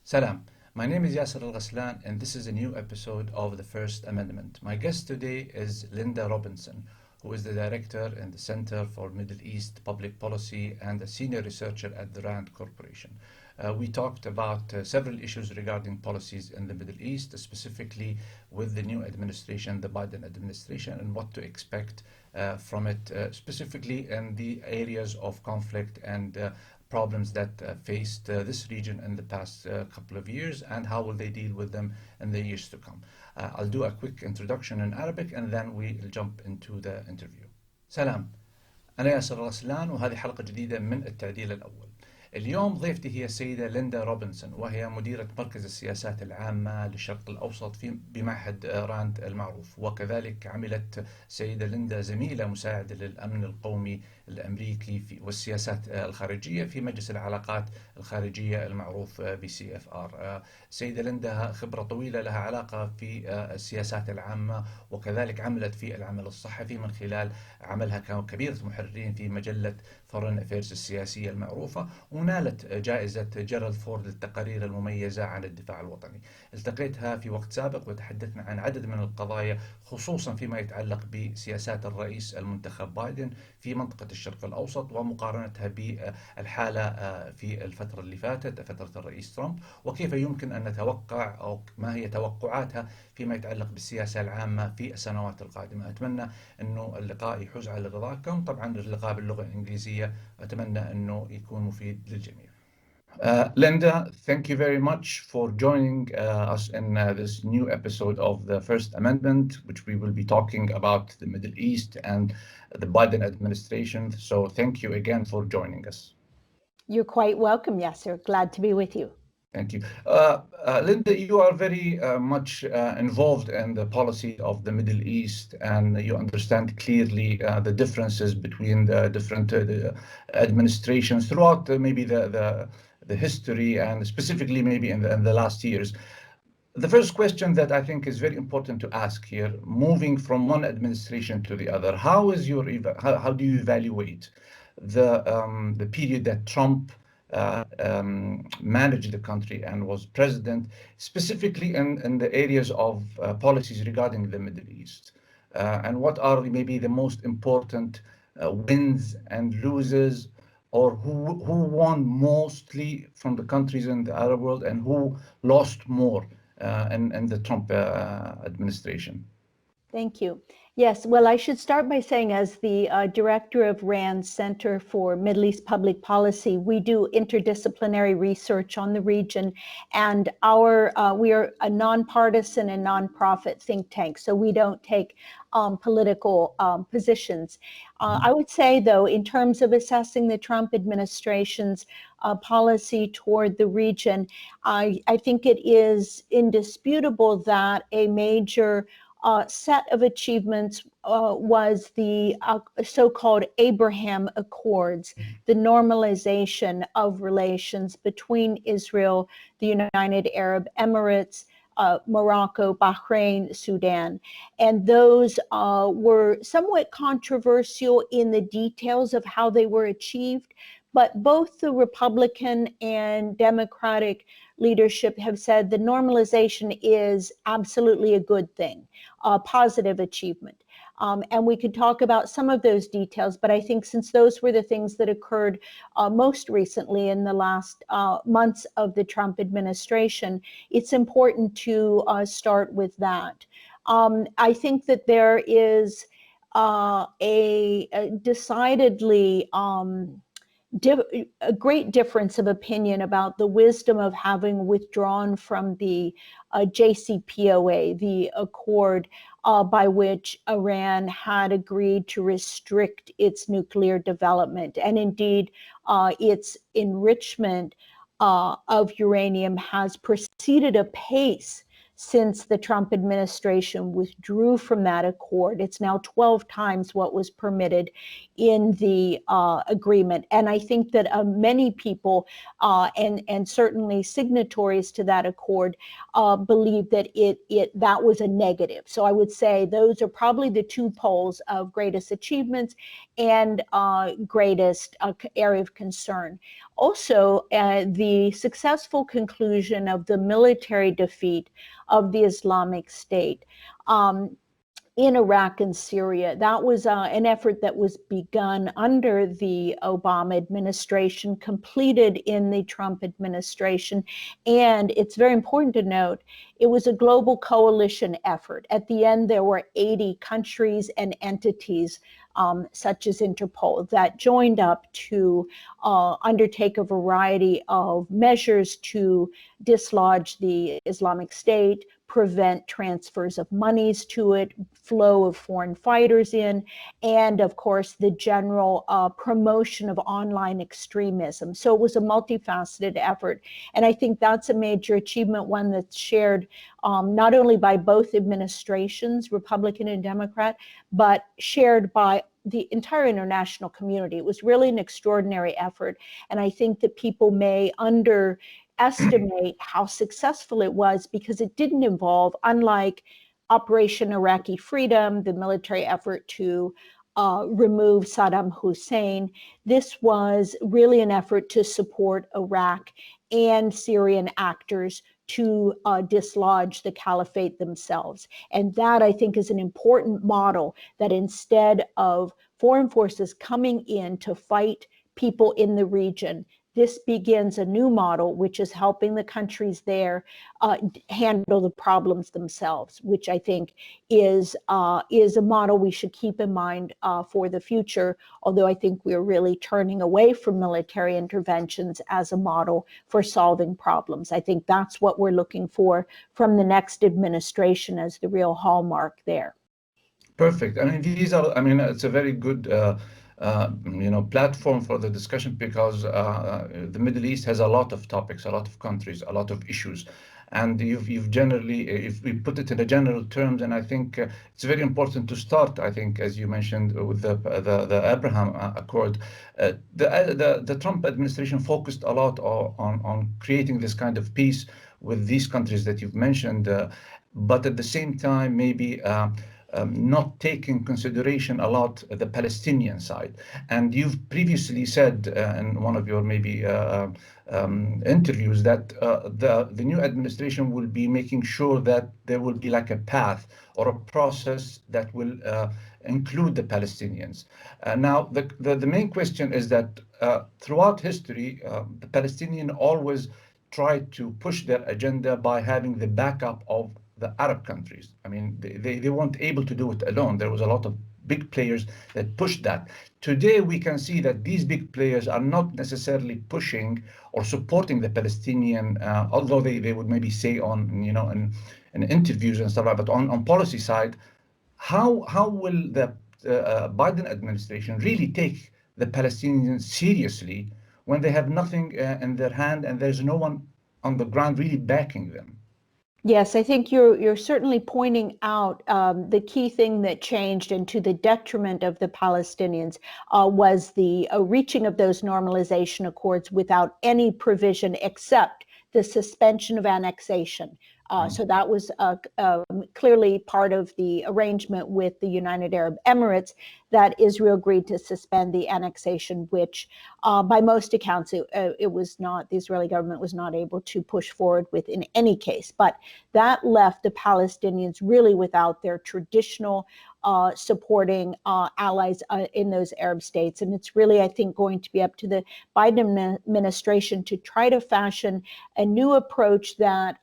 Salam. My name is Yasser Al-Ghaslan, and this is a new episode of the First Amendment. My guest today is Lynda Robinsson, who is the director in the Center for Middle East Public Policy and a senior researcher at the Rand Corporation. We talked about several issues regarding policies in the Middle East, specifically with the new administration, the Biden administration, and what to expect from it, specifically in the areas of conflict and problems that faced this region in the past couple of years, and how will they deal with them in the years to come. I'll do a quick introduction in Arabic and then we'll jump into the interview. سلام، أنا ياسر الغسلان وهذه حلقة جديدة من التعديل الأول. اليوم ضيفتي هي السيدة ليندا روبينسون، وهي مديرة مركز السياسات العامة للشرق الأوسط في بمعهد راند المعروف، وكذلك عملت السيدة ليندا زميلة مساعدة للأمن القومي الأمريكي والسياسات الخارجية في مجلس العلاقات الخارجية المعروف BCFR. السيدة ليندا خبرة طويلة لها علاقة في السياسات العامة، وكذلك عملت في العمل الصحفي من خلال عملها ككبيرة محررين في مجلة فورن أفيرز السياسية المعروفة، ونالت جائزة جيرالد فورد للتقارير المميزة عن الدفاع الوطني. التقيتها في وقت سابق وتحدثنا عن عدد من القضايا، خصوصا فيما يتعلق بسياسات الرئيس المنتخب بايدن في منطقة الشرق الأوسط، ومقارنتها بالحالة في الفترة اللي فاتت، فترة الرئيس ترامب، وكيف يمكن أن نتوقع أو ما هي توقعاتها فيما يتعلق بالسياسة العامة في السنوات القادمة. أتمنى أنه اللقاء يحوز على رضاكم. طبعا اللقاء باللغة الإنجليزية، أتمنى أنه يكون مفيد للجميع. Linda, thank you very much for joining us in this new episode of the First Amendment, which we will be talking about the Middle East and the Biden administration. So thank you again for joining us. You're quite welcome, Yasser. Glad to be with you. Thank you. Lynda, you are very much involved in the policy of the Middle East, and you understand clearly the differences between the different administrations throughout maybe the history, and specifically maybe in the last years. The first question that I think is very important to ask here, moving from one administration to the other, how do you evaluate the period that Trump managed the country and was president, specifically in the areas of policies regarding the Middle East? And what are maybe the most important wins and losses, or who won mostly from the countries in the Arab world, and who lost more in the Trump administration? Thank you. Yes, well, I should start by saying, as the director of RAND's Center for Middle East Public Policy, we do interdisciplinary research on the region, and we are a nonpartisan and nonprofit think tank, so we don't take political positions. I would say, though, in terms of assessing the Trump administration's policy toward the region, I think it is indisputable that a major set of achievements was the so-called Abraham Accords, the normalization of relations between Israel, the United Arab Emirates, Morocco, Bahrain, Sudan. And those were somewhat controversial in the details of how they were achieved, but both the Republican and Democratic leadership have said the normalization is absolutely a good thing, a positive achievement. And we could talk about some of those details, but I think since those were the things that occurred most recently in the last months of the Trump administration, it's important to start with that. I think that there is a decidedly a great difference of opinion about the wisdom of having withdrawn from the JCPOA, the accord by which Iran had agreed to restrict its nuclear development. And indeed, its enrichment of uranium has proceeded apace since the Trump administration withdrew from that accord. It's now 12 times what was permitted in the agreement. And I think that many people and certainly signatories to that accord believe that that was a negative. So I would say those are probably the two poles of greatest achievements and greatest area of concern. also the successful conclusion of the military defeat of the Islamic State in Iraq and Syria. That was an effort that was begun under the Obama administration, completed in the Trump administration. And it's very important to note, it was a global coalition effort. At the end, there were 80 countries and entities, such as Interpol, that joined up to undertake a variety of measures to dislodge the Islamic State, prevent transfers of monies to it, flow of foreign fighters in, and of course the general promotion of online extremism. So it was a multifaceted effort. And I think that's a major achievement, one that's shared not only by both administrations, Republican and Democrat, but shared by the entire international community. It was really an extraordinary effort. And I think that people may underestimate how successful it was, because it didn't involve, unlike Operation Iraqi Freedom, the military effort to remove Saddam Hussein, this was really an effort to support Iraq and Syrian actors to dislodge the caliphate themselves. And that, I think, is an important model, that instead of foreign forces coming in to fight people in the region, this begins a new model, which is helping the countries there handle the problems themselves, which I think is a model we should keep in mind for the future, although I think we're really turning away from military interventions as a model for solving problems. I think that's what we're looking for from the next administration as the real hallmark there. Perfect. I mean, it's a very good platform for the discussion, because the Middle East has a lot of topics, a lot of countries, a lot of issues. And you've generally, if we put it in a general terms, and I think it's very important to start, I think, as you mentioned, with the Abraham Accord. The Trump administration focused a lot on creating this kind of peace with these countries that you've mentioned, but at the same time, maybe not taking consideration a lot the Palestinian side. And you've previously said in one of your maybe interviews that the new administration will be making sure that there will be like a path or a process that will include the Palestinians. Now, the main question is that throughout history, the Palestinians always tried to push their agenda by having the backup of the Arab countries. I mean, they weren't able to do it alone. There was a lot of big players that pushed that. Today, we can see that these big players are not necessarily pushing or supporting the Palestinian, although they would maybe say in interviews and stuff like that. But on policy side, how will the Biden administration really take the Palestinians seriously when they have nothing in their hand and there's no one on the ground really backing them? Yes, I think you're certainly pointing out the key thing that changed, and to the detriment of the Palestinians, was the reaching of those normalization accords without any provision except the suspension of annexation. So that was clearly part of the arrangement with the United Arab Emirates, that Israel agreed to suspend the annexation, which by most accounts, it was not, the Israeli government was not able to push forward with in any case. But that left the Palestinians really without their traditional supporting allies in those Arab states. And it's really, I think, going to be up to the Biden administration to try to fashion a new approach that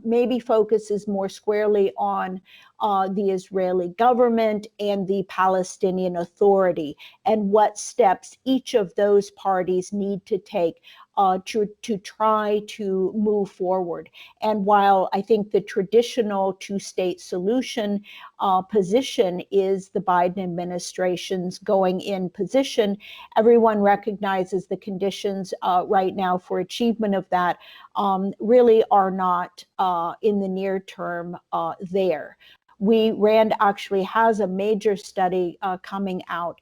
maybe focuses more squarely on the Israeli government and the Palestinian Authority, and what steps each of those parties need to take to try to move forward. And while I think the traditional two-state solution position is the Biden administration's going in position, everyone recognizes the conditions right now for achievement of that really are not in the near term there. Rand actually has a major study coming out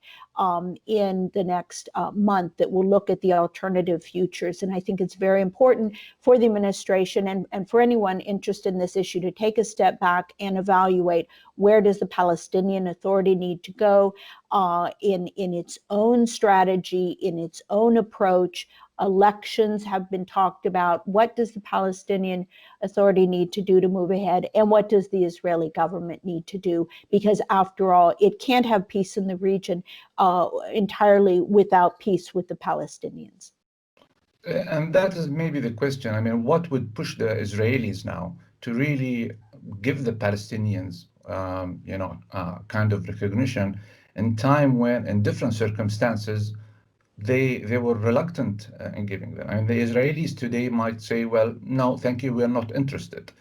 in the next month that will look at the alternative futures. And I think it's very important for the administration and for anyone interested in this issue to take a step back and evaluate, where does the Palestinian Authority need to go in its own strategy, in its own approach, Elections have been talked about. What does the Palestinian Authority need to do to move ahead? And what does the Israeli government need to do? Because after all, it can't have peace in the region entirely without peace with the Palestinians. And that is maybe the question. I mean, what would push the Israelis now to really give the Palestinians, kind of recognition in time when, in different circumstances, they were reluctant in giving them. I mean, the Israelis today might say, well, no, thank you, we're not interested.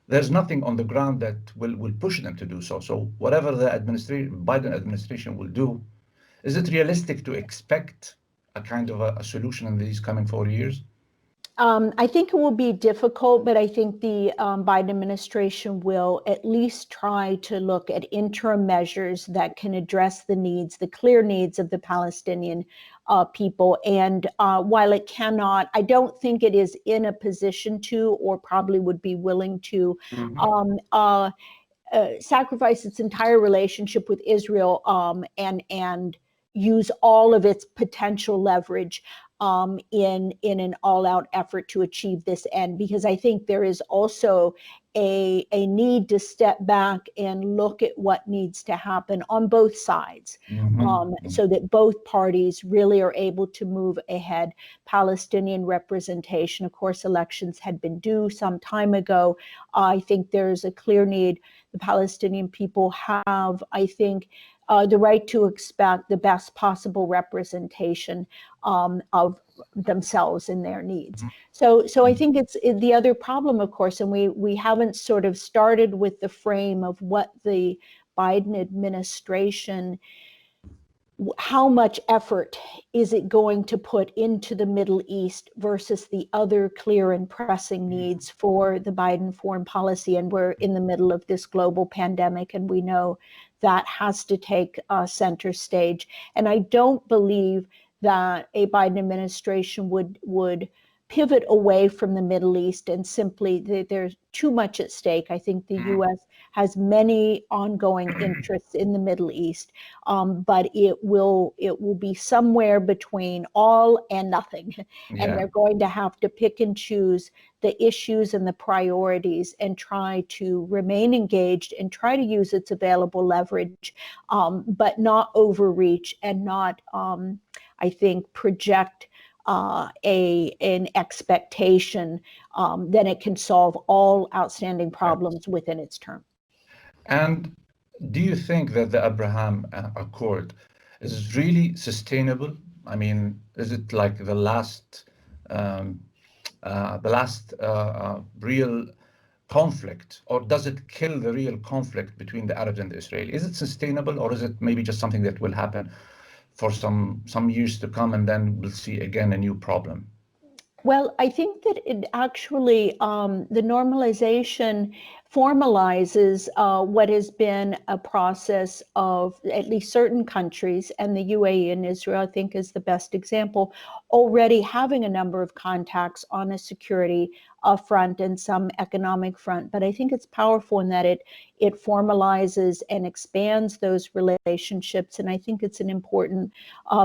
There's nothing on the ground that will push them to do so. So whatever the Biden administration will do, is it realistic to expect a kind of a solution in these coming 4 years? I think it will be difficult, but I think the Biden administration will at least try to look at interim measures that can address the needs, the clear needs of the Palestinian people. And while it cannot, I don't think it is in a position to, or probably would be willing to, sacrifice its entire relationship with Israel and use all of its potential leverage in an all-out effort to achieve this end, because I think there is also a need to step back and look at what needs to happen on both sides, so that both parties really are able to move ahead. Palestinian representation, of course, elections had been due some time ago. I think there's a clear need. The Palestinian people have, I think, the right to expect the best possible representation of themselves and their needs. So I think it's the other problem, of course, and we haven't sort of started with the frame of what the Biden administration, how much effort is it going to put into the Middle East versus the other clear and pressing needs for the Biden foreign policy. And we're in the middle of this global pandemic, and we know that has to take center stage. And I don't believe that a Biden administration would pivot away from the Middle East and simply there's too much at stake. I think the U.S. has many ongoing interests in the Middle East, but it will be somewhere between all and nothing. And they're going to have to pick and choose the issues and the priorities and try to remain engaged and try to use its available leverage, but not overreach and not, I think, project an expectation that it can solve all outstanding problems within its term. And do you think that the Abraham Accord is really sustainable? I mean, is it like the last real conflict, or does it kill the real conflict between the Arabs and the Israelis? Is it sustainable, or is it maybe just something that will happen for some years to come, and then we'll see again a new problem? Well, I think that it actually, the normalization formalizes what has been a process of at least certain countries, and the UAE and Israel, I think, is the best example, already having a number of contacts on a security front and some economic front. But I think it's powerful in that it formalizes and expands those relationships. And I think it's an important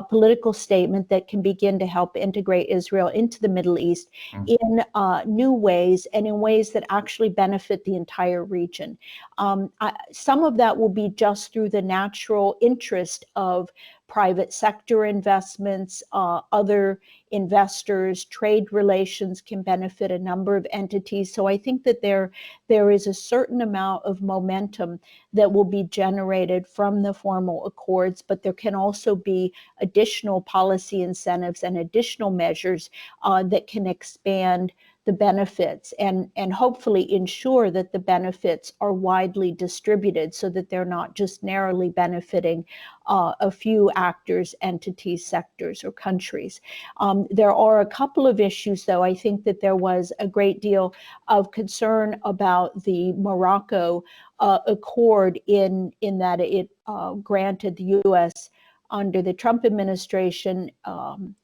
political statement that can begin to help integrate Israel into the Middle East in new ways, and in ways that actually benefit the entire region. Some of that will be just through the natural interest of private sector investments, other investors, trade relations can benefit a number of entities. So I think that there is a certain amount of momentum that will be generated from the formal accords, but there can also be additional policy incentives and additional measures that can expand the benefits and hopefully ensure that the benefits are widely distributed so that they're not just narrowly benefiting a few actors, entities, sectors, or countries. There are a couple of issues, though. I think that there was a great deal of concern about the Morocco accord in that it granted the U.S. under the Trump administration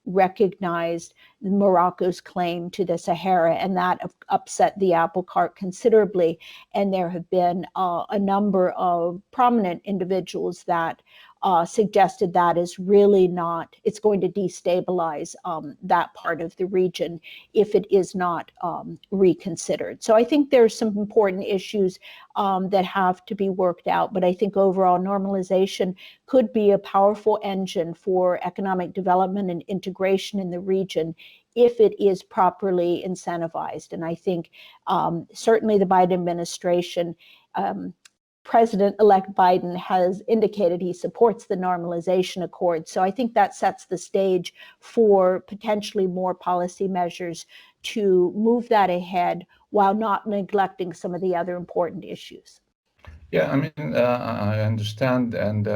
recognized Morocco's claim to the Sahara, and that upset the apple cart considerably. And there have been a number of prominent individuals that suggested that is really not, it's going to destabilize that part of the region if it is not reconsidered. So I think there's some important issues that have to be worked out, but I think overall normalization could be a powerful engine for economic development and integration in the region if it is properly incentivized. And I think certainly the Biden administration, President-elect Biden has indicated he supports the normalization accord. So I think that sets the stage for potentially more policy measures to move that ahead while not neglecting some of the other important issues. Yeah, I mean, I understand, and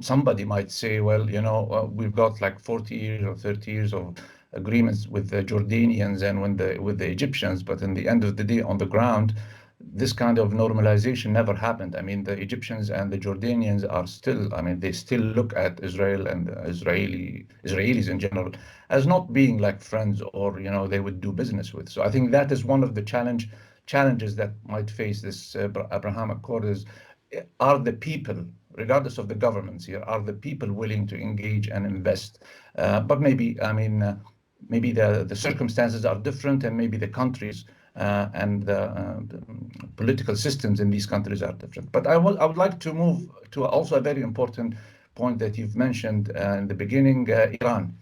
somebody might say, well, you know, we've got like 40 years or 30 years of agreements with the Jordanians and with the Egyptians, but in the end of the day, on the ground, this kind of normalization never happened. I mean, the Egyptians and the Jordanians are still, I mean, they still look at Israel and Israelis in general as not being like friends or, you know, they would do business with. So I think that is one of the challenges that might face this Abraham Accord is, are the people, regardless of the governments here, are the people willing to engage and invest? But maybe, I mean, maybe the circumstances are different, and maybe the countries and the political systems in these countries are different. But I would like to move to also a very important point that you've mentioned in the beginning, Iran.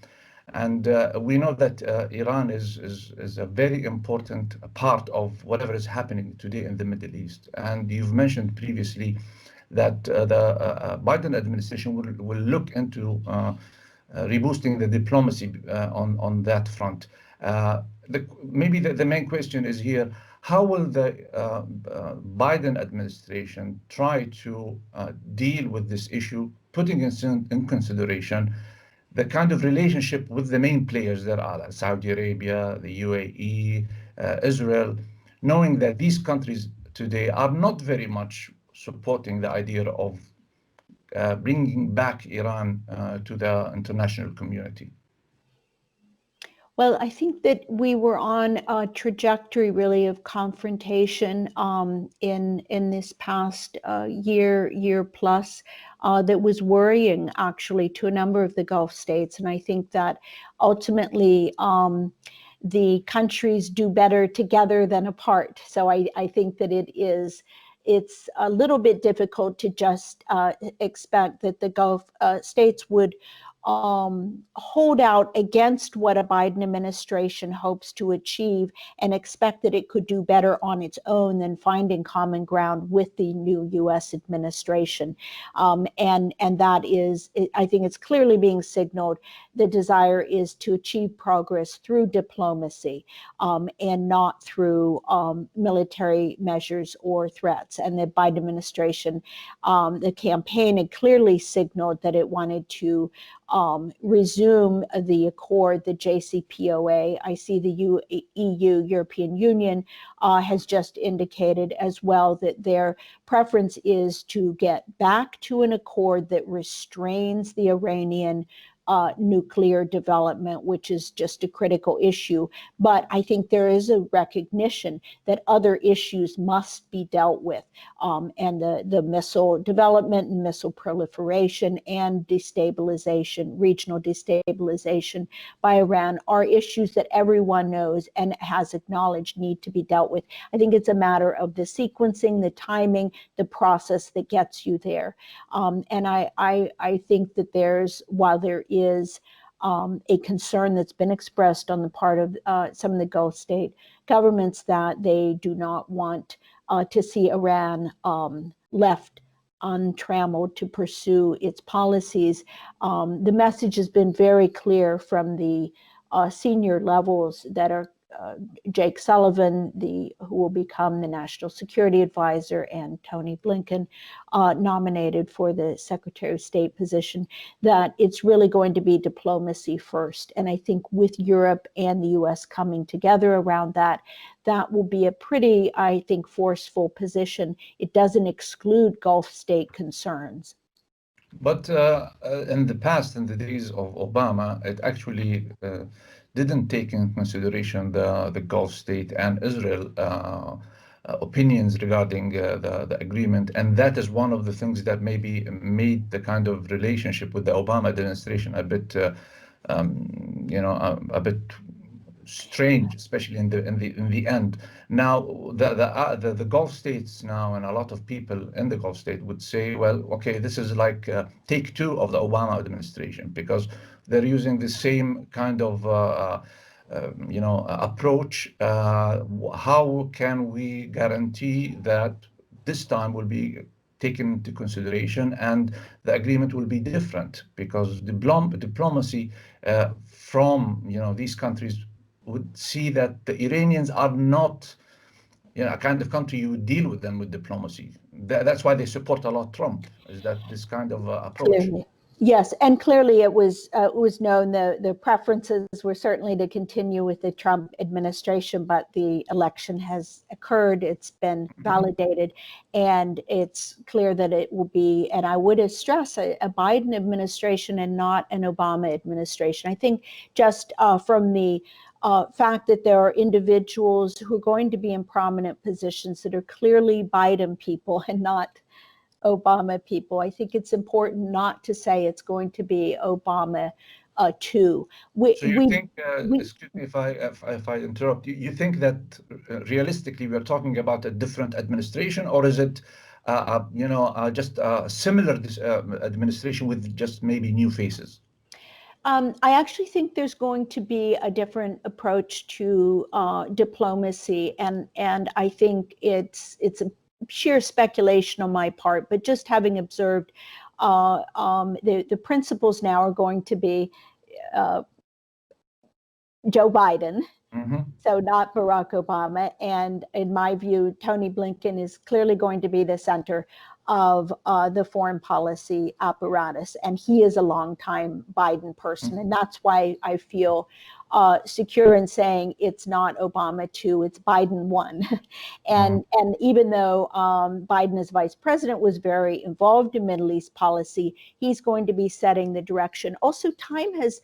And we know that Iran is a very important part of whatever is happening today in the Middle East. And you've mentioned previously that the Biden administration will look into reboosting the diplomacy on that front. Maybe the main question is here, how will the Biden administration try to deal with this issue, putting in consideration the kind of relationship with the main players that are Saudi Arabia, the UAE, Israel, knowing that these countries today are not very much supporting the idea of bringing back Iran to the international community? Well, I think that we were on a trajectory really of confrontation in this past year plus that was worrying actually to a number of the Gulf states. And I think that ultimately the countries do better together than apart. So I think that it's a little bit difficult to just expect that the Gulf states would hold out against what a Biden administration hopes to achieve and expect that it could do better on its own than finding common ground with the new U.S. administration. And that is, I think it's clearly being signaled, the desire is to achieve progress through diplomacy and not through military measures or threats. And the Biden administration, the campaign had clearly signaled that it wanted to resume the accord, the JCPOA. I see the EU, European Union, has just indicated as well that their preference is to get back to an accord that restrains the Iranian nuclear development, which is just a critical issue. But I think there is a recognition that other issues must be dealt with. And the missile development and missile proliferation and destabilization, regional destabilization by Iran are issues that everyone knows and has acknowledged need to be dealt with. I think it's a matter of the sequencing, the timing, the process that gets you there. And I think that while there is a concern that's been expressed on the part of some of the Gulf state governments that they do not want to see Iran left untrammeled to pursue its policies. The message has been very clear from the senior levels that are Jake Sullivan, who will become the National Security Advisor, and Tony Blinken, nominated for the Secretary of State position, that it's really going to be diplomacy first. And I think with Europe and the US coming together around that will be a pretty, I think, forceful position. It doesn't exclude Gulf state concerns. But in the past, in the days of Obama, it actually didn't take into consideration the Gulf state and Israel opinions regarding the agreement, and that is one of the things that maybe made the kind of relationship with the Obama administration a bit, a bit strange, especially in the end. Now, the Gulf states now, and a lot of people in the Gulf state would say, well, okay, this is like take two of the Obama administration, because they're using the same kind of approach. How can we guarantee that this time will be taken into consideration and the agreement will be different? Because diplomacy from these countries would see that the Iranians are not a kind of country you would deal with them with diplomacy. That's why they support a lot Trump, is that this kind of approach. Clearly. Yes, and clearly it was known the preferences were certainly to continue with the Trump administration, but the election has occurred, it's been validated, and it's clear that it will be, and I would stress, a Biden administration and not an Obama administration. I think just from the fact that there are individuals who are going to be in prominent positions that are clearly Biden people and not Obama people. I think it's important not to say it's going to be Obama too. So you think, excuse me if I interrupt, you think that realistically we're talking about a different administration, or is it just a similar administration with just maybe new faces? I actually think there's going to be a different approach to diplomacy, and I think it's a sheer speculation on my part, but just having observed, the principles now are going to be Joe Biden, so not Barack Obama. And in my view, Tony Blinken is clearly going to be the center of the foreign policy apparatus. And he is a longtime Biden person. And that's why I feel secure in saying it's not Obama 2, it's Biden 1. And even though Biden as vice president was very involved in Middle East policy, he's going to be setting the direction. Also, time has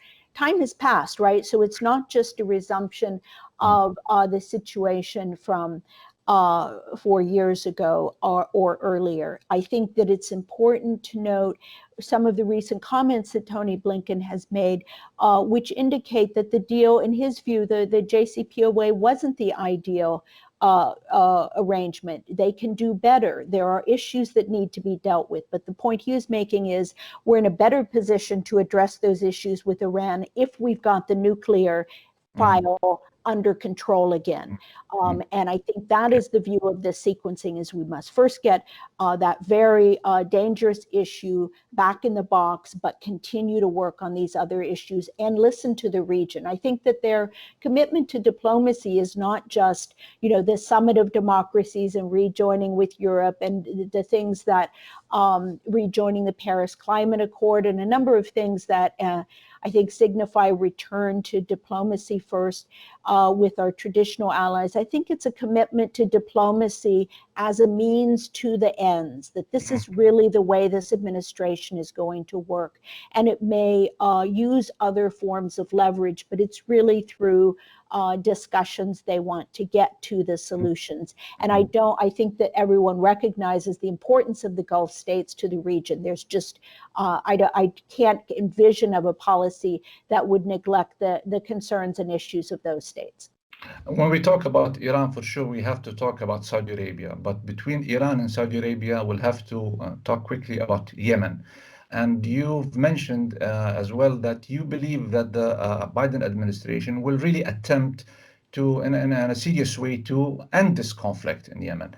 passed, right? So it's not just a resumption of the situation from 4 years ago or earlier. I think that it's important to note some of the recent comments that Tony Blinken has made, which indicate that the deal, in his view, the JCPOA wasn't the ideal arrangement. They can do better. There are issues that need to be dealt with. But the point he is making is we're in a better position to address those issues with Iran if we've got the nuclear file under control again. And I think that is the view of the sequencing, is we must first get that very dangerous issue back in the box, but continue to work on these other issues and listen to the region. I think that their commitment to diplomacy is not just, the summit of democracies and rejoining with Europe and the things that rejoining the Paris Climate Accord and a number of things that I think signify return to diplomacy first with our traditional allies. I think it's a commitment to diplomacy as a means to the ends, that this is really the way this administration is going to work. And it may use other forms of leverage, but it's really through discussions they want to get to the solutions. And I think that everyone recognizes the importance of the Gulf states to the region. There's just, I can't envision of a policy that would neglect the concerns and issues of those states. When we talk about Iran, for sure, we have to talk about Saudi Arabia. But between Iran and Saudi Arabia, we'll have to talk quickly about Yemen. And you've mentioned as well that you believe that the Biden administration will really attempt to, in a serious way, to end this conflict in Yemen.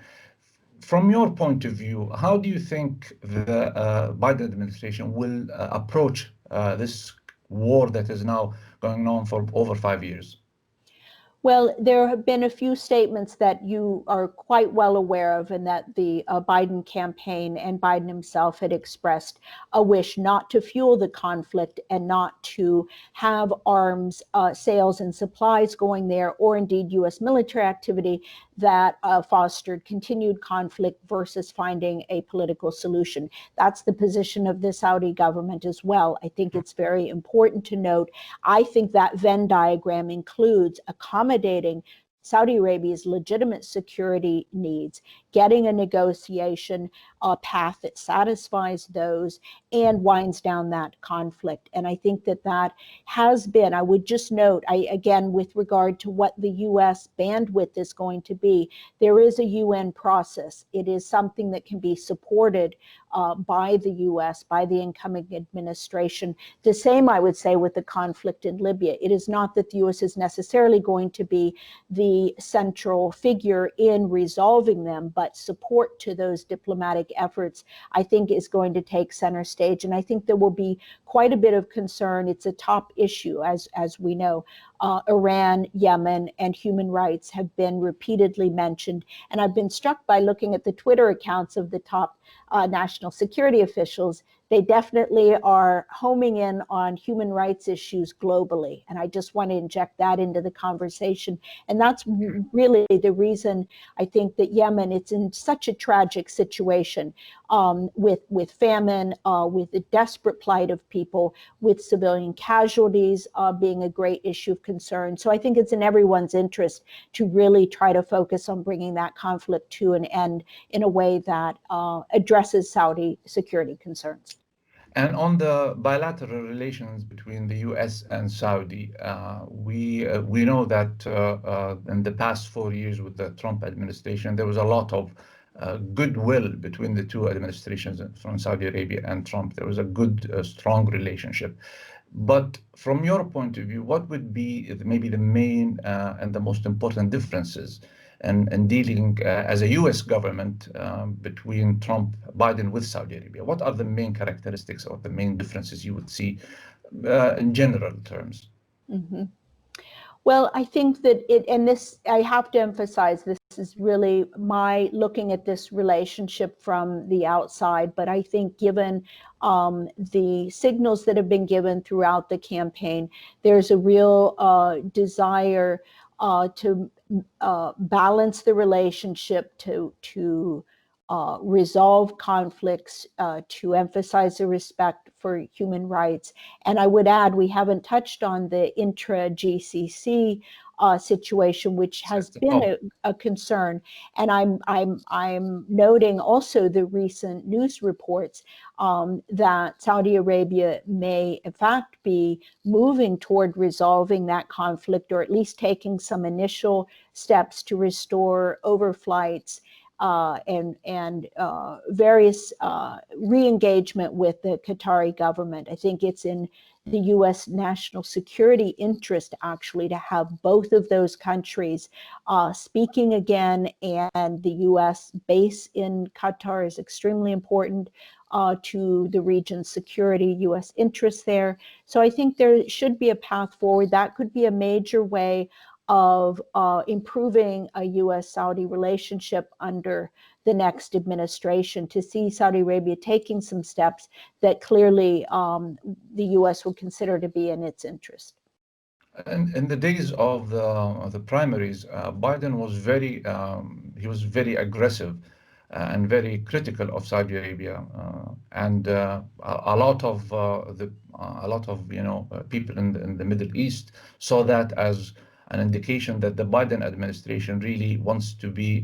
From your point of view, how do you think the Biden administration will approach this war that is now going on for over 5 years? Well, there have been a few statements that you are quite well aware of, and that the Biden campaign and Biden himself had expressed a wish not to fuel the conflict and not to have arms sales and supplies going there, or indeed U.S. military activity that fostered continued conflict versus finding a political solution. That's the position of the Saudi government as well. I think it's very important to note. I think that Venn diagram includes accommodating Saudi Arabia's legitimate security needs, getting a negotiation path that satisfies those and winds down that conflict. And I think that that has been, I would just note, again, with regard to what the US bandwidth is going to be, there is a UN process. It is something that can be supported by the US, by the incoming administration. The same, I would say, with the conflict in Libya. It is not that the US is necessarily going to be the central figure in resolving them, but support to those diplomatic efforts, I think, is going to take center stage. And I think there will be quite a bit of concern. It's a top issue, as we know. Iran, Yemen, and human rights have been repeatedly mentioned. And I've been struck by looking at the Twitter accounts of the top national security officials. They definitely are homing in on human rights issues globally. And I just want to inject that into the conversation. And that's really the reason I think that Yemen, it's in such a tragic situation with famine, with the desperate plight of people, with civilian casualties being a great issue of concern. So I think it's in everyone's interest to really try to focus on bringing that conflict to an end in a way that addresses Saudi security concerns. And on the bilateral relations between the U.S. and Saudi, we know that in the past 4 years with the Trump administration, there was a lot of goodwill between the two administrations from Saudi Arabia and Trump. There was a good, strong relationship. But from your point of view, what would be maybe the main and the most important differences in dealing as a U.S. government between Trump, Biden with Saudi Arabia? What are the main characteristics or the main differences you would see in general terms? Mm-hmm. Well, I think that I have to emphasize, this is really my looking at this relationship from the outside, but I think given the signals that have been given throughout the campaign, there's a real desire to balance the relationship, to resolve conflicts, to emphasize the respect for human rights. And I would add, we haven't touched on the intra-GCC situation, which has been a concern. And I'm noting also the recent news reports that Saudi Arabia may in fact be moving toward resolving that conflict, or at least taking some initial steps to restore overflights and various re-engagement with the Qatari government. I think it's in the U.S. national security interest actually to have both of those countries speaking again, and the U.S. base in Qatar is extremely important to the region's security, U.S. interests there. So I think there should be a path forward. That could be a major way of improving a U.S.-Saudi relationship under the next administration, to see Saudi Arabia taking some steps that clearly the U.S. would consider to be in its interest. And in the days of the primaries, Biden was very aggressive and very critical of Saudi Arabia, and a lot of people in the Middle East saw that as an indication that the Biden administration really wants to be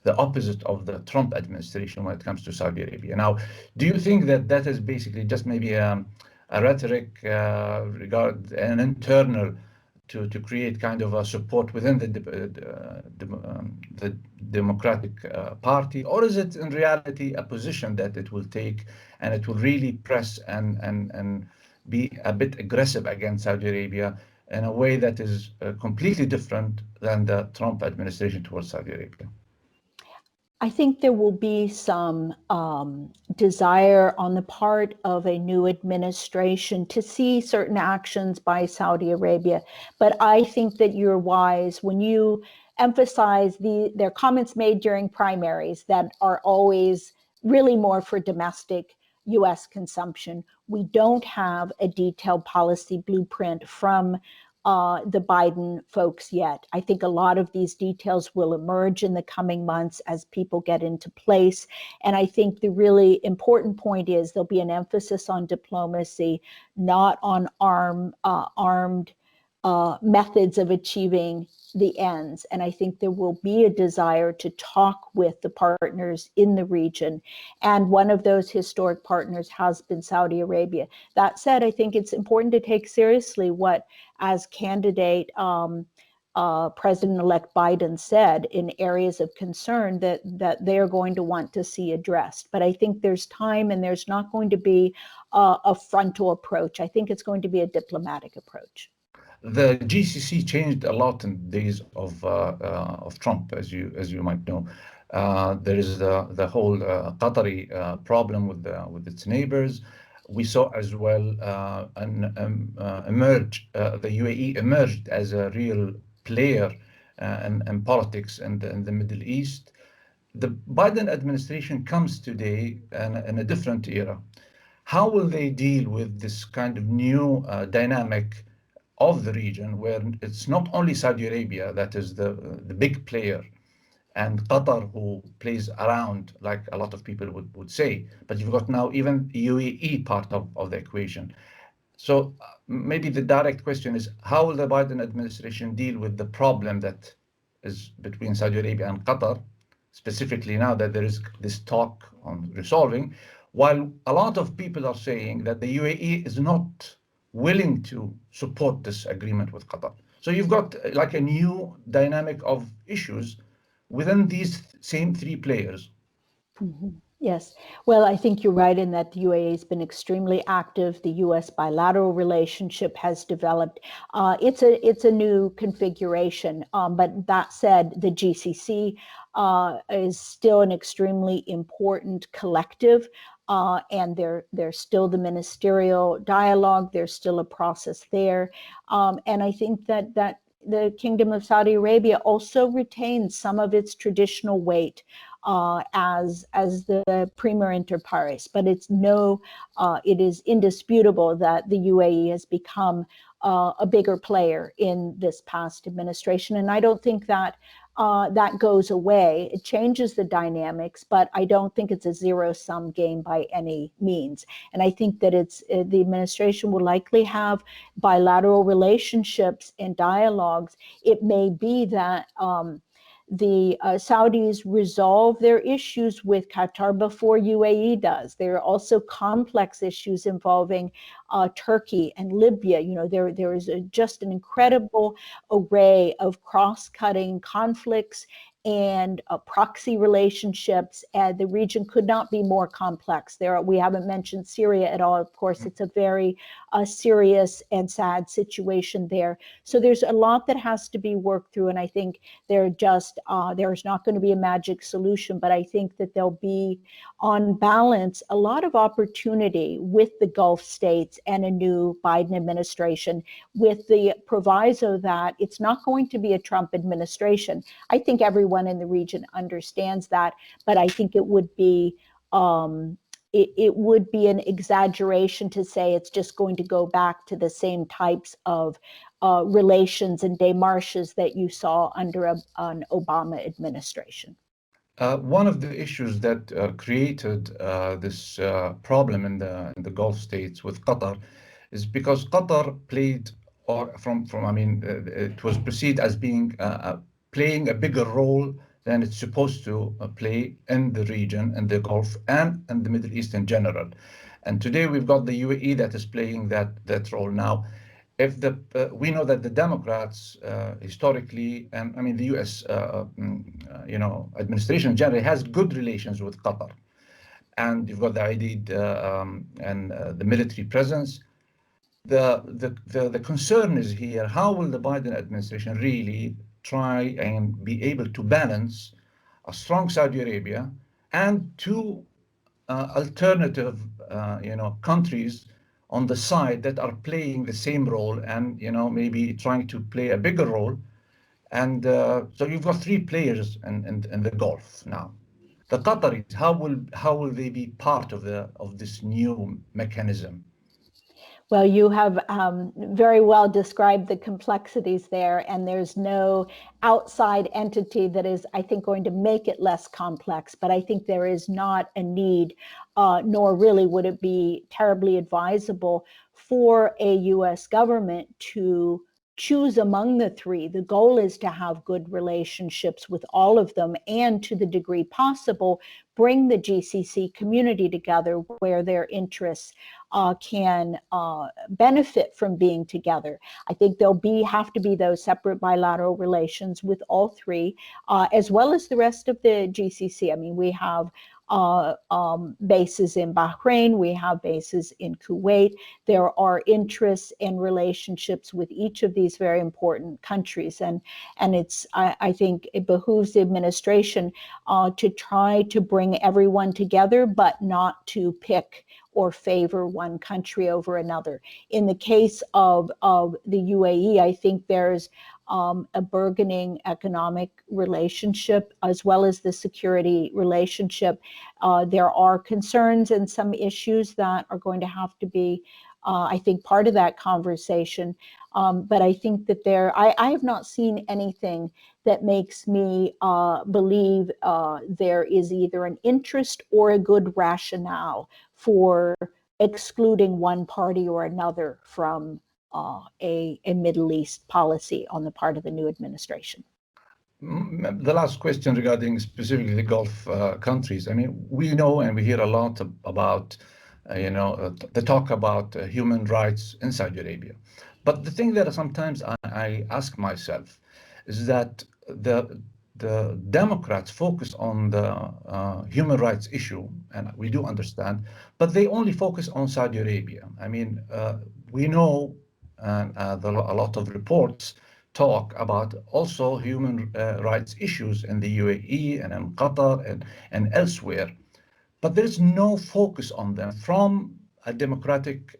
the opposite of the Trump administration when it comes to Saudi Arabia. Now, do you think that that is basically just maybe a rhetoric regard an internal to create kind of a support within the Democratic Party, or is it in reality a position that it will take and it will really press and be a bit aggressive against Saudi Arabia in a way that is completely different than the Trump administration towards Saudi Arabia? I think there will be some desire on the part of a new administration to see certain actions by Saudi Arabia. But I think that you're wise when you emphasize their comments made during primaries that are always really more for domestic U.S. consumption. We don't have a detailed policy blueprint from the Biden folks yet. I think a lot of these details will emerge in the coming months as people get into place. And I think the really important point is there'll be an emphasis on diplomacy, not on armed methods of achieving the ends. And I think there will be a desire to talk with the partners in the region. And one of those historic partners has been Saudi Arabia. That said, I think it's important to take seriously what, as candidate President-elect Biden said in areas of concern that they're going to want to see addressed. But I think there's time, and there's not going to be a frontal approach. I think it's going to be a diplomatic approach. The GCC changed a lot in the days of Trump, as you might know. There is the whole Qatari problem with its neighbors. We saw as well the UAE emerged as a real player in politics in the Middle East. The Biden administration comes today in a different era. How will they deal with this kind of new dynamic of the region, where it's not only Saudi Arabia that is the big player, and Qatar, who plays around, like a lot of people would say, but you've got now even UAE part of the equation. So maybe the direct question is, how will the Biden administration deal with the problem that is between Saudi Arabia and Qatar, specifically now that there is this talk on resolving, while a lot of people are saying that the UAE is not willing to support this agreement with Qatar. So you've got like a new dynamic of issues within these same three players. Mm-hmm. Yes. Well, I think you're right in that the UAE has been extremely active. The U.S. bilateral relationship has developed. It's a new configuration. But that said, the GCC is still an extremely important collective. And there's still the ministerial dialogue. There's still a process there. And I think that the Kingdom of Saudi Arabia also retains some of its traditional weight as the premier inter pares, but it is indisputable that the UAE has become a bigger player in this past administration, and I don't think that that goes away. It changes the dynamics, but I don't think it's a zero-sum game by any means. And I think that the administration will likely have bilateral relationships and dialogues. It may be that the Saudis resolve their issues with Qatar before UAE does. There are also complex issues involving Turkey and Libya. You know, there is just an incredible array of cross-cutting conflicts and proxy relationships. And the region could not be more complex. We haven't mentioned Syria at all. Of course, it's a very serious and sad situation there. So there's a lot that has to be worked through. And I think there's not going to be a magic solution, but I think that there'll be, on balance, a lot of opportunity with the Gulf states and a new Biden administration, with the proviso that it's not going to be a Trump administration. I think everyone in the region understands that, but I think it would be it would be an exaggeration to say it's just going to go back to the same types of relations and démarches that you saw under an Obama administration. One of the issues that created this problem in the Gulf states with Qatar is because Qatar played, it was perceived as being playing a bigger role than it's supposed to play in the region, in the Gulf, and in the Middle East in general. And today we've got the UAE that is playing that role now. If we know that the Democrats historically, and I mean the U.S. Administration generally has good relations with Qatar, and you've got the Aidid and the military presence. The concern is here: how will the Biden administration really try and be able to balance a strong Saudi Arabia and two alternative, countries on the side that are playing the same role and, maybe trying to play a bigger role. And so you've got three players in the Gulf now. The Qataris, how will they be part of this new mechanism? Well, you have very well described the complexities there, and there's no outside entity that is, I think, going to make it less complex. But I think there is not a need, nor really would it be terribly advisable for a U.S. government to choose among the three. The goal is to have good relationships with all of them, and to the degree possible, bring the GCC community together where their interests can benefit from being together. I think there'll have to be those separate bilateral relations with all three, as well as the rest of the GCC. I mean, we have bases in Bahrain, we have bases in Kuwait. There are interests and relationships with each of these very important countries, and I think it behooves the administration to try to bring everyone together, but not to pick or favor one country over another. In the case of the UAE, I think there's a burgeoning economic relationship as well as the security relationship. There are concerns and some issues that are going to have to be, I think, part of that conversation. But I think that I have not seen anything that makes me believe there is either an interest or a good rationale for excluding one party or another from a Middle East policy on the part of the new administration. The last question regarding specifically the Gulf countries. I mean, we know and we hear a lot about, the talk about human rights in Saudi Arabia. But the thing that sometimes I ask myself is that the Democrats focus on the human rights issue, and we do understand, but they only focus on Saudi Arabia. I mean, we know a lot of reports talk about also human rights issues in the UAE and in Qatar and elsewhere, but there's no focus on them from a democratic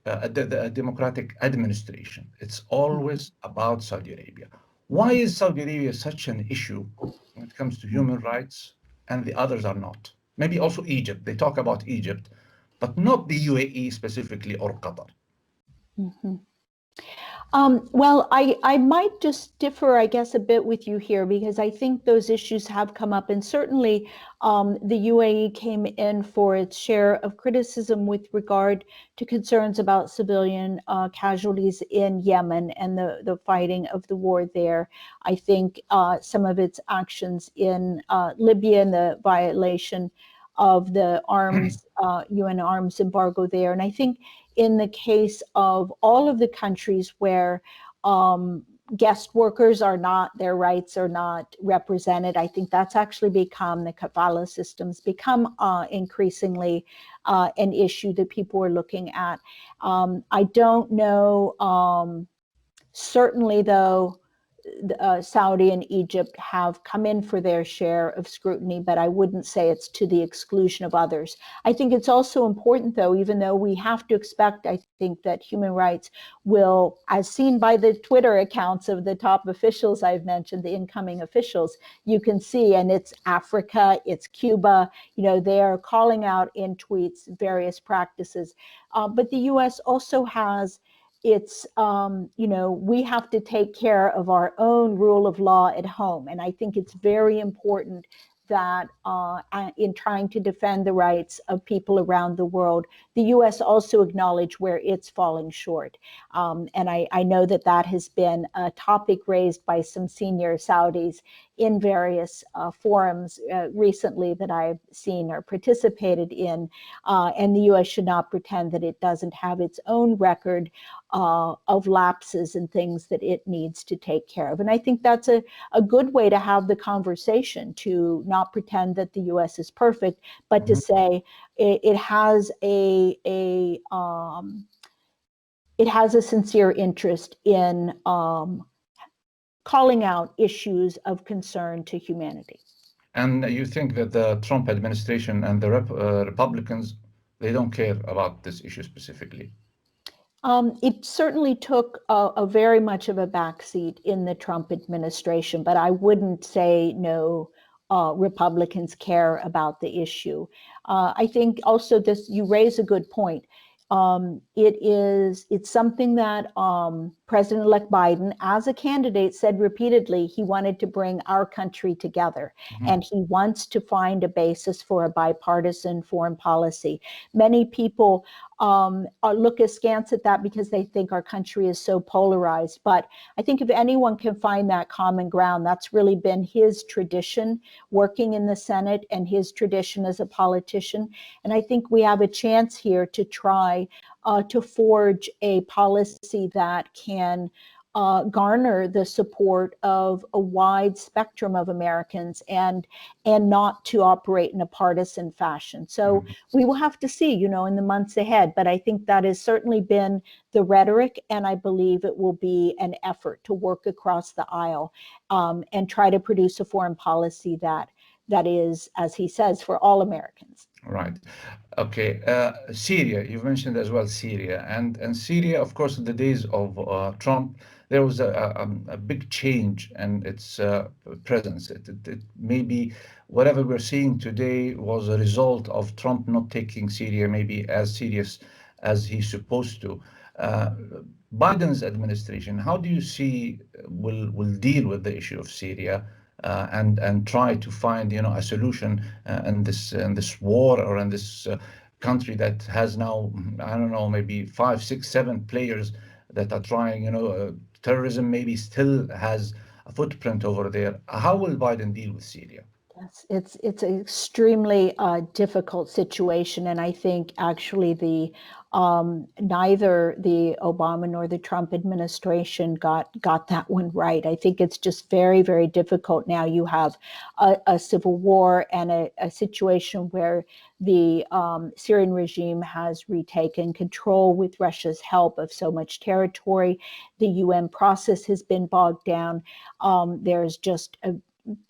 administration. It's always about Saudi Arabia. Why is Saudi Arabia such an issue when it comes to human rights and the others are not? Maybe also Egypt. They talk about Egypt, but not the UAE specifically or Qatar. Mm-hmm. Well, I might just differ, I guess, a bit with you here, because I think those issues have come up, and certainly the UAE came in for its share of criticism with regard to concerns about civilian casualties in Yemen and the fighting of the war there. I think some of its actions in Libya and the violation of the UN arms embargo there, and I think in the case of all of the countries where guest workers their rights are not represented, I think that's actually become, the kafala systems become increasingly an issue that people are looking at. I don't know, certainly though, Saudi and Egypt have come in for their share of scrutiny, but I wouldn't say it's to the exclusion of others. I think it's also important, though, even though we have to expect, I think, that human rights will, as seen by the Twitter accounts of the top officials I've mentioned, the incoming officials, you can see, and it's Africa, it's Cuba, they are calling out in tweets various practices. But the US also has we have to take care of our own rule of law at home. And I think it's very important that in trying to defend the rights of people around the world, the US also acknowledge where it's falling short. And I know that has been a topic raised by some senior Saudis in various forums recently that I've seen or participated in. And the US should not pretend that it doesn't have its own record of lapses and things that it needs to take care of. And I think that's a good way to have the conversation, to not pretend that the US is perfect, but to say it has a sincere interest in calling out issues of concern to humanity. And you think that the Trump administration and the Republicans, they don't care about this issue specifically? It certainly took a very much of a backseat in the Trump administration, but I wouldn't say no Republicans care about the issue. I think also you raise a good point. It's something that President-elect Biden, as a candidate, said repeatedly he wanted to bring our country together, and he wants to find a basis for a bipartisan foreign policy. Many people look askance at that because they think our country is so polarized. But I think if anyone can find that common ground, that's really been his tradition working in the Senate and his tradition as a politician. And I think we have a chance here to try to forge a policy that can garner the support of a wide spectrum of Americans and not to operate in a partisan fashion. So we will have to see, in the months ahead. But I think that has certainly been the rhetoric, and I believe it will be an effort to work across the aisle and try to produce a foreign policy that is, as he says, for all Americans. Right. Okay. Syria, you've mentioned as well Syria. And Syria, of course, in the days of Trump, there was a big change in its presence. It maybe whatever we're seeing today was a result of Trump not taking Syria maybe as serious as he's supposed to. Biden's administration, how do you see will deal with the issue of Syria? And try to find a solution in this war, or in this country that has now, I don't know, maybe 5, 6, 7 players that are trying. Terrorism maybe still has a footprint over there. How will Biden deal with Syria? Yes, it's an extremely difficult situation, and I think actually neither the Obama nor the Trump administration got that one right. I think it's just very, very difficult now. You have a civil war and a situation where the Syrian regime has retaken control with Russia's help of so much territory. The UN process has been bogged down. There's just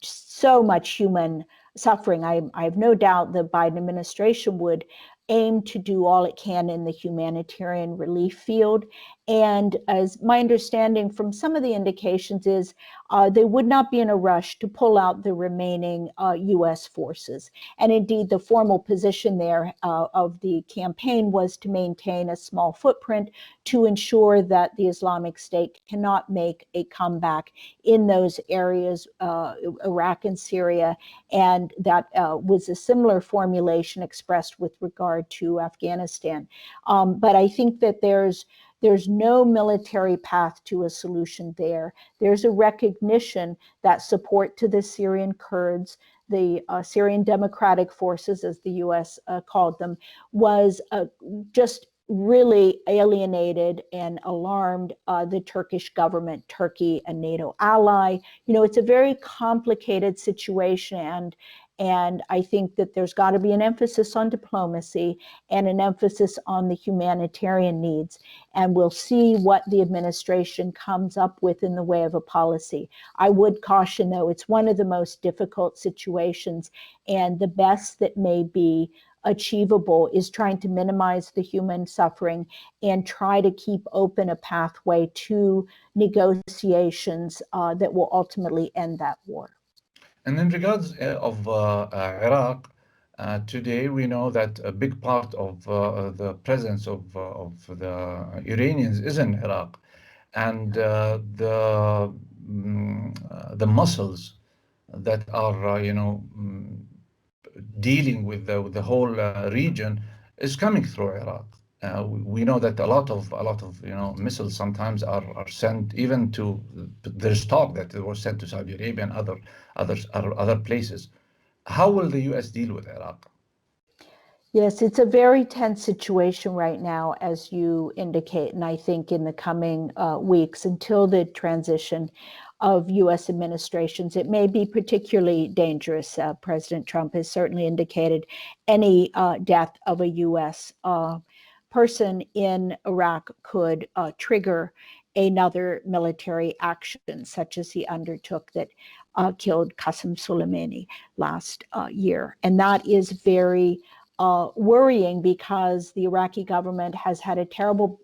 so much human suffering. I have no doubt the Biden administration would aim to do all it can in the humanitarian relief field. And as my understanding from some of the indications is, they would not be in a rush to pull out the remaining U.S. forces. And indeed, the formal position there of the campaign was to maintain a small footprint to ensure that the Islamic State cannot make a comeback in those areas, Iraq and Syria. And that was a similar formulation expressed with regard to Afghanistan. But I think that there's no military path to a solution there. There's a recognition that support to the Syrian Kurds, the Syrian Democratic Forces, as the U.S. Called them, was just really alienated and alarmed the Turkish government, Turkey, a NATO ally. It's a very complicated situation, and I think that there's got to be an emphasis on diplomacy and an emphasis on the humanitarian needs. And we'll see what the administration comes up with in the way of a policy. I would caution, though, it's one of the most difficult situations, and the best that may be achievable is trying to minimize the human suffering and try to keep open a pathway to negotiations that will ultimately end that war. And in regards of Iraq, today we know that a big part of the presence of the Iranians is in Iraq, and the muscles that are dealing with the whole region is coming through Iraq. We know that a lot of missiles sometimes are sent even to. There's talk that it was sent to Saudi Arabia and other places. How will the U.S. deal with Iraq? Yes, it's a very tense situation right now, as you indicate, and I think in the coming weeks until the transition of U.S. administrations, it may be particularly dangerous. President Trump has certainly indicated any death of a U.S. person in Iraq could trigger another military action, such as he undertook that killed Qasem Soleimani last year. And that is very worrying, because the Iraqi government has had a terrible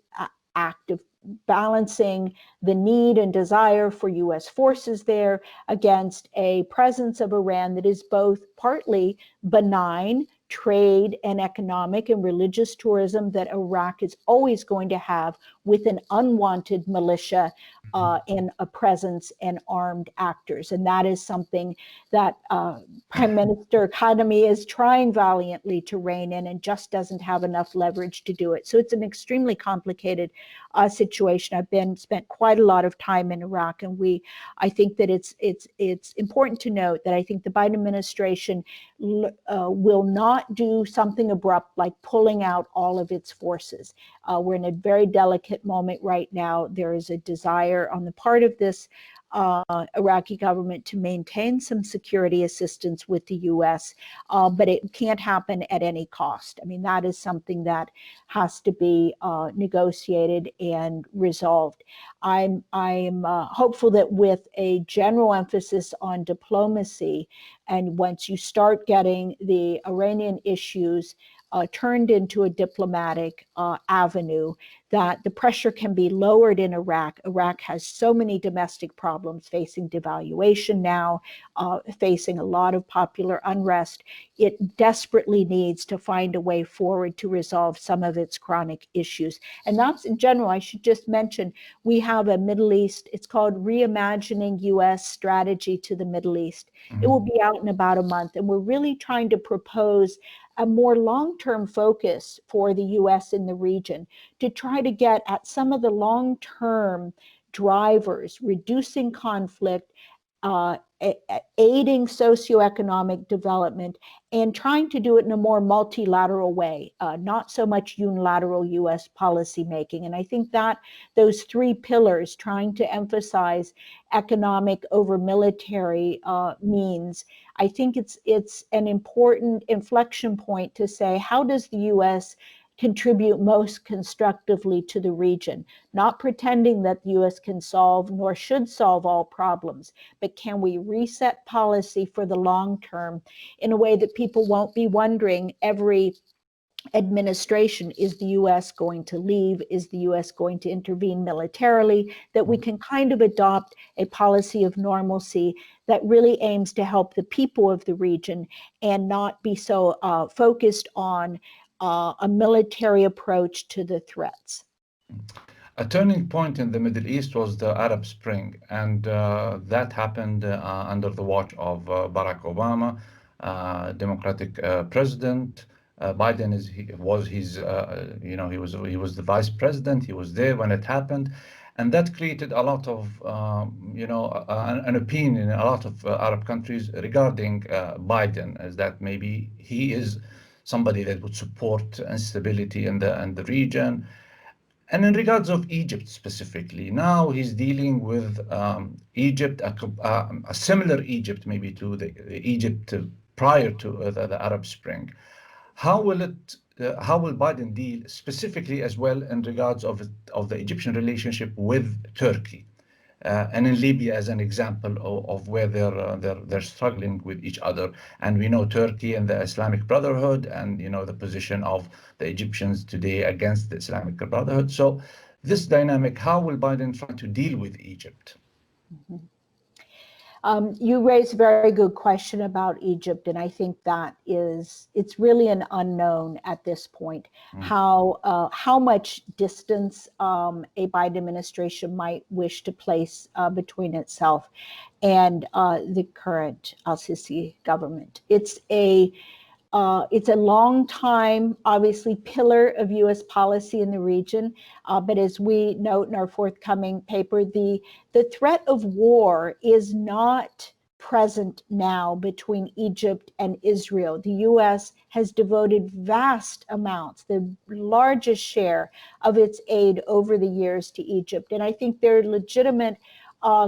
act of balancing the need and desire for U.S. forces there against a presence of Iran that is both partly benign, trade and economic and religious tourism that Iraq is always going to have with an unwanted militia and a presence and armed actors. And that is something that Prime Minister Khatami is trying valiantly to rein in and just doesn't have enough leverage to do it. So it's an extremely complicated situation. I've spent quite a lot of time in Iraq, and I think that it's important to note that I think the Biden administration will not do something abrupt like pulling out all of its forces. We're in a very delicate moment right now. There is a desire on the part of this Iraqi government to maintain some security assistance with the U.S., but it can't happen at any cost. I mean, that is something that has to be negotiated and resolved. I'm hopeful that with a general emphasis on diplomacy, and once you start getting the Iranian issues turned into a diplomatic avenue, that the pressure can be lowered in Iraq. Iraq has so many domestic problems, facing devaluation now, facing a lot of popular unrest. It desperately needs to find a way forward to resolve some of its chronic issues. And that's in general. I should just mention, we have a Middle East, it's called Reimagining U.S. Strategy to the Middle East. It will be out in about a month, and we're really trying to propose a more long-term focus for the U.S. in the region to try to get at some of the long-term drivers, reducing conflict, aiding socioeconomic development, and trying to do it in a more multilateral way, not so much unilateral U.S. policymaking. And I think that those three pillars, trying to emphasize economic over military means, I think it's an important inflection point to say, how does the U.S. contribute most constructively to the region, not pretending that the U.S. can solve nor should solve all problems, but can we reset policy for the long term in a way that people won't be wondering every administration, is the U.S. going to leave? Is the U.S. going to intervene militarily? That we can kind of adopt a policy of normalcy that really aims to help the people of the region and not be so focused on a military approach to the threats. A turning point in the Middle East was the Arab Spring, and that happened under the watch of Barack Obama, Democratic president. Biden he was the vice president. He was there when it happened, and that created a lot of an opinion in a lot of Arab countries regarding Biden, as that maybe he is somebody that would support instability in the region. And in regards of Egypt specifically, now he's dealing with Egypt, a similar Egypt maybe to the Egypt prior to the Arab Spring. How will Biden deal specifically as well in regards of the Egyptian relationship with Turkey? And in Libya, as an example of where they're struggling with each other, and we know Turkey and the Islamic Brotherhood, and the position of the Egyptians today against the Islamic Brotherhood. So, this dynamic, how will Biden try to deal with Egypt? Mm-hmm. You raised a very good question about Egypt, and I think that it's really an unknown at this point, how much distance a Biden administration might wish to place between itself and the current al-Sisi government. It's a long time, obviously, pillar of U.S. policy in the region. But as we note in our forthcoming paper, the threat of war is not present now between Egypt and Israel. The U.S. has devoted vast amounts, the largest share of its aid over the years to Egypt. And I think there are legitimate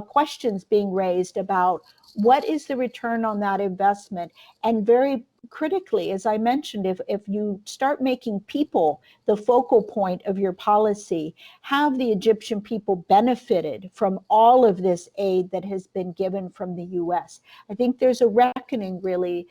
questions being raised about what is the return on that investment. And very critically, as I mentioned, if you start making people the focal point of your policy, have the Egyptian people benefited from all of this aid that has been given from the U.S.? I think there's a reckoning really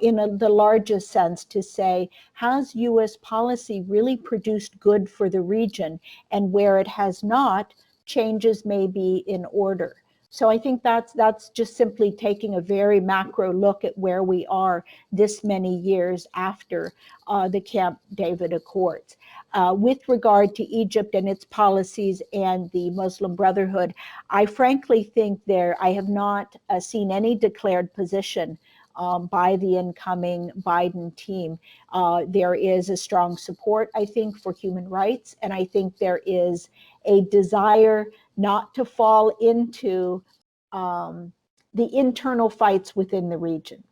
in the largest sense to say, has U.S. policy really produced good for the region? And where it has not, changes may be in order. So I think that's just simply taking a very macro look at where we are this many years after the Camp David Accords. With regard to Egypt and its policies and the Muslim Brotherhood, I frankly think I have not seen any declared position by the incoming Biden team. There is a strong support, I think, for human rights, and I think there is a desire not to fall into the internal fights within the region.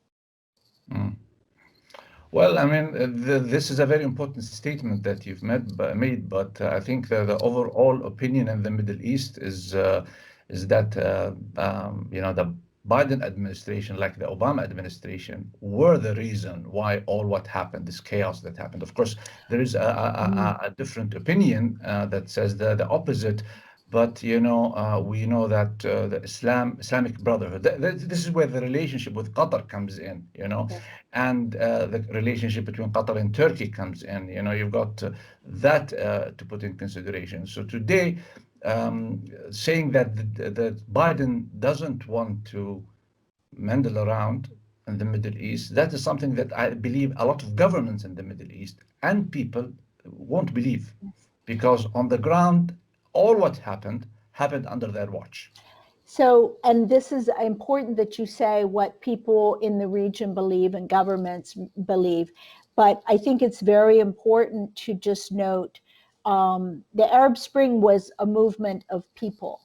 Mm. Well, I mean, this is a very important statement that you've made, but I think the overall opinion in the Middle East is that the Biden administration, like the Obama administration, were the reason why all what happened, this chaos that happened. Of course, there is a different opinion that says the opposite. But we know that the Islamic Brotherhood. This is where the relationship with Qatar comes in, and the relationship between Qatar and Turkey comes in. You've got that to put in consideration. So today, saying that Biden doesn't want to meddle around in the Middle East, that is something that I believe a lot of governments in the Middle East and people won't believe, because on the ground, all what happened under their watch. So, and this is important that you say what people in the region believe and governments believe, but I think it's very important to just note the Arab Spring was a movement of people.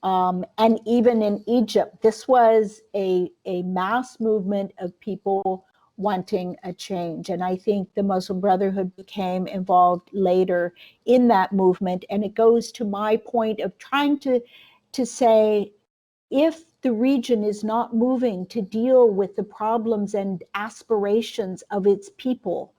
And even in Egypt, this was a mass movement of people wanting a change. And I think the Muslim Brotherhood became involved later in that movement. And it goes to my point of trying to say, if the region is not moving to deal with the problems and aspirations of its people,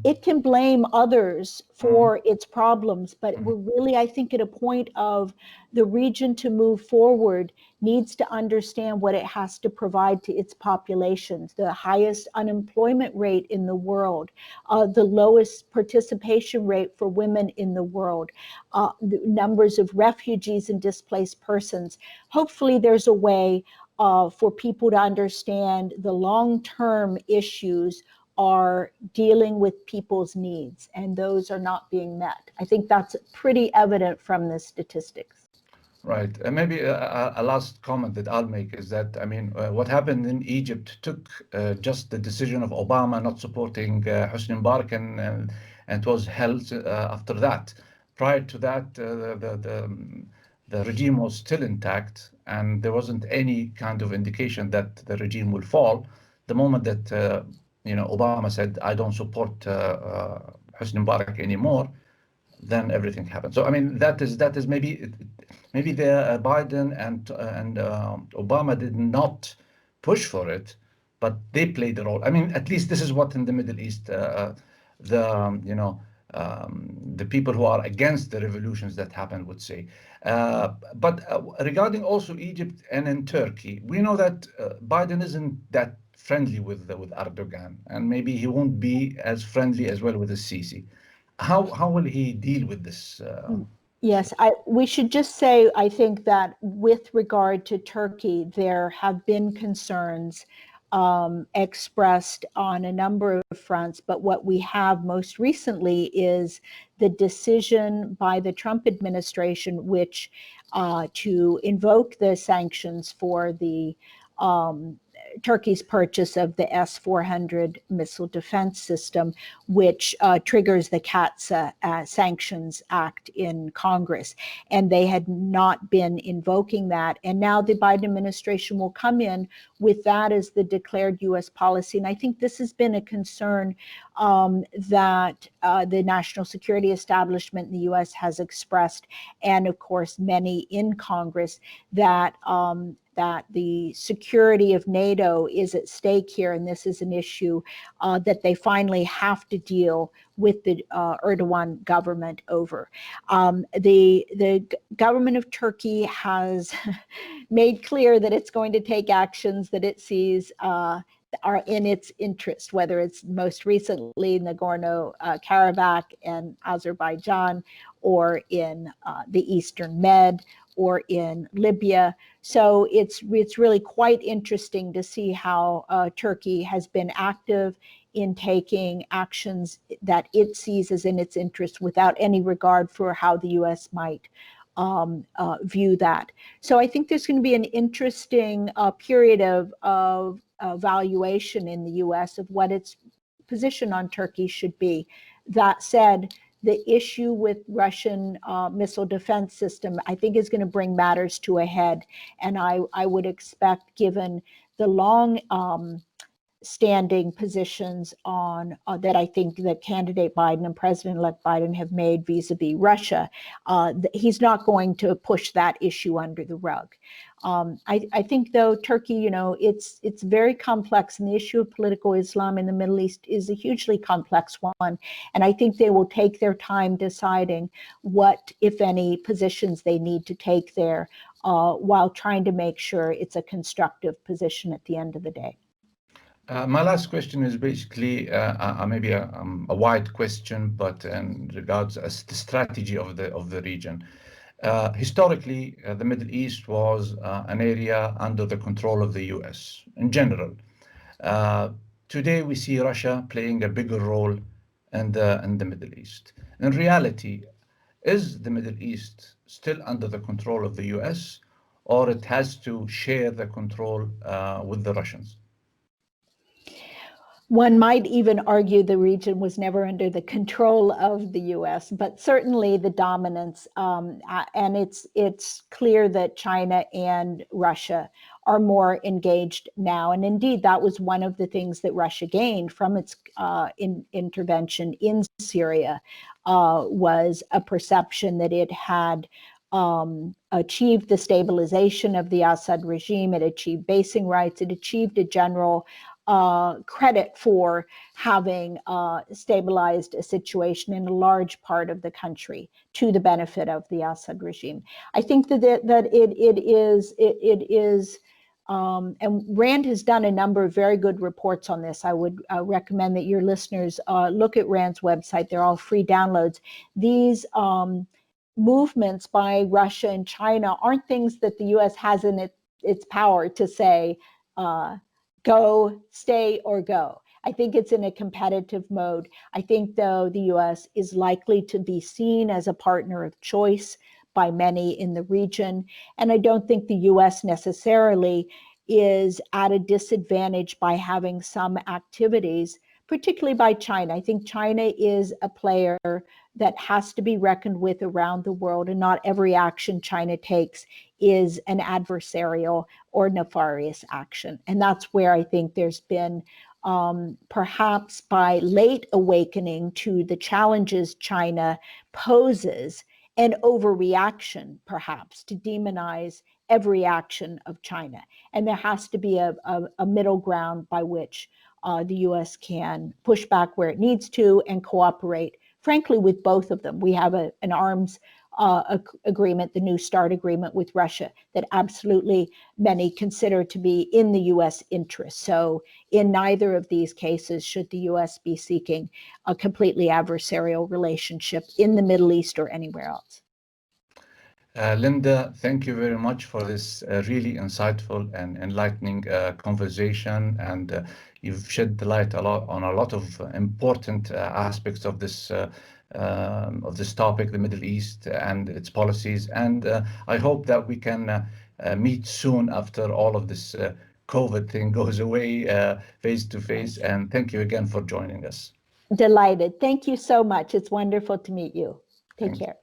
it can blame others for its problems, but we're really, I think, at a point of the region to move forward needs to understand what it has to provide to its populations. The highest unemployment rate in the world, the lowest participation rate for women in the world, the numbers of refugees and displaced persons. Hopefully there's a way for people to understand the long-term issues are dealing with people's needs, and those are not being met. I think that's pretty evident from the statistics. Right. And maybe a last comment that I'll make is that, I mean, what happened in Egypt took just the decision of Obama not supporting Hosni Mubarak, and it was held after that. Prior to that, the regime was still intact, and there wasn't any kind of indication that the regime will fall. The moment that Obama said, I don't support Hosni Mubarak anymore, then everything happened. So I mean, that is maybe the Biden and Obama did not push for it, but they played a role. I mean, at least this is what in the Middle East, the people who are against the revolutions that happened would say. But regarding also Egypt and in Turkey, we know that Biden isn't that friendly with Erdogan, and maybe he won't be as friendly as well with the Sisi. How will he deal with this? Yes, we should just say, I think that with regard to Turkey, there have been concerns expressed on a number of fronts, but what we have most recently is the decision by the Trump administration, which to invoke the sanctions for the Turkey's purchase of the S-400 missile defense system, which triggers the CAATSA Sanctions Act in Congress. And they had not been invoking that. And now the Biden administration will come in with that as the declared U.S. policy. And I think this has been a concern that the national security establishment in the U.S. has expressed, and of course many in Congress, that that the security of NATO is at stake here, and this is an issue that they finally have to deal with the Erdogan government over. The government of Turkey has made clear that it's going to take actions that it sees are in its interest, whether it's most recently Nagorno-Karabakh and Azerbaijan, or in the Eastern Med, or in Libya. So it's really quite interesting to see how Turkey has been active in taking actions that it sees as in its interest without any regard for how the U.S. might view that. So I think there's going to be an interesting period of evaluation in the U.S. of what its position on Turkey should be. That said, the issue with Russian missile defense system, I think, is going to bring matters to a head. And I would expect, given the long standing positions on that I think that candidate Biden and President-elect Biden have made vis-a-vis Russia, he's not going to push that issue under the rug. I think, though, Turkey, you know, it's very complex, and the issue of political Islam in the Middle East is a hugely complex one. And I think they will take their time deciding what, if any, positions they need to take there, while trying to make sure it's a constructive position at the end of the day. My last question is basically maybe a wide question, but in regards as the strategy of the region. Historically, the Middle East was an area under the control of the U.S. in general. Today, we see Russia playing a bigger role in the Middle East. In reality, is the Middle East still under the control of the U.S., or it has to share the control with the Russians? One might even argue the region was never under the control of the U.S., but certainly the dominance, and it's clear that China and Russia are more engaged now. And indeed, that was one of the things that Russia gained from its intervention in Syria, was a perception that it had achieved the stabilization of the Assad regime, it achieved basing rights, it achieved a general credit for having stabilized a situation in a large part of the country to the benefit of the Assad regime. I think that it is, and Rand has done a number of very good reports on this. I would recommend that your listeners look at Rand's website. They're all free downloads. These movements by Russia and China aren't things that the U.S. has in its power to say, go, stay, or go. I think it's in a competitive mode. I think, though, the U.S. is likely to be seen as a partner of choice by many in the region. And I don't think the U.S. necessarily is at a disadvantage by having some activities, particularly by China. I think China is a player that has to be reckoned with around the world, and not every action China takes is an adversarial or nefarious action. And that's where I think there's been, perhaps by late awakening to the challenges China poses, an overreaction, perhaps, to demonize every action of China. And there has to be a middle ground by which the U.S. can push back where it needs to and cooperate, frankly, with both of them. We have an arms agreement, the New START agreement with Russia, that absolutely many consider to be in the U.S. interest. So in neither of these cases should the U.S. be seeking a completely adversarial relationship in the Middle East or anywhere else. Lynda, thank you very much for this really insightful and enlightening conversation, and you've shed the light on a lot of important aspects of this topic, the Middle East and its policies. And I hope that we can meet soon after all of this COVID thing goes away face to face. And thank you again for joining us. Delighted. Thank you so much. It's wonderful to meet you. Take care.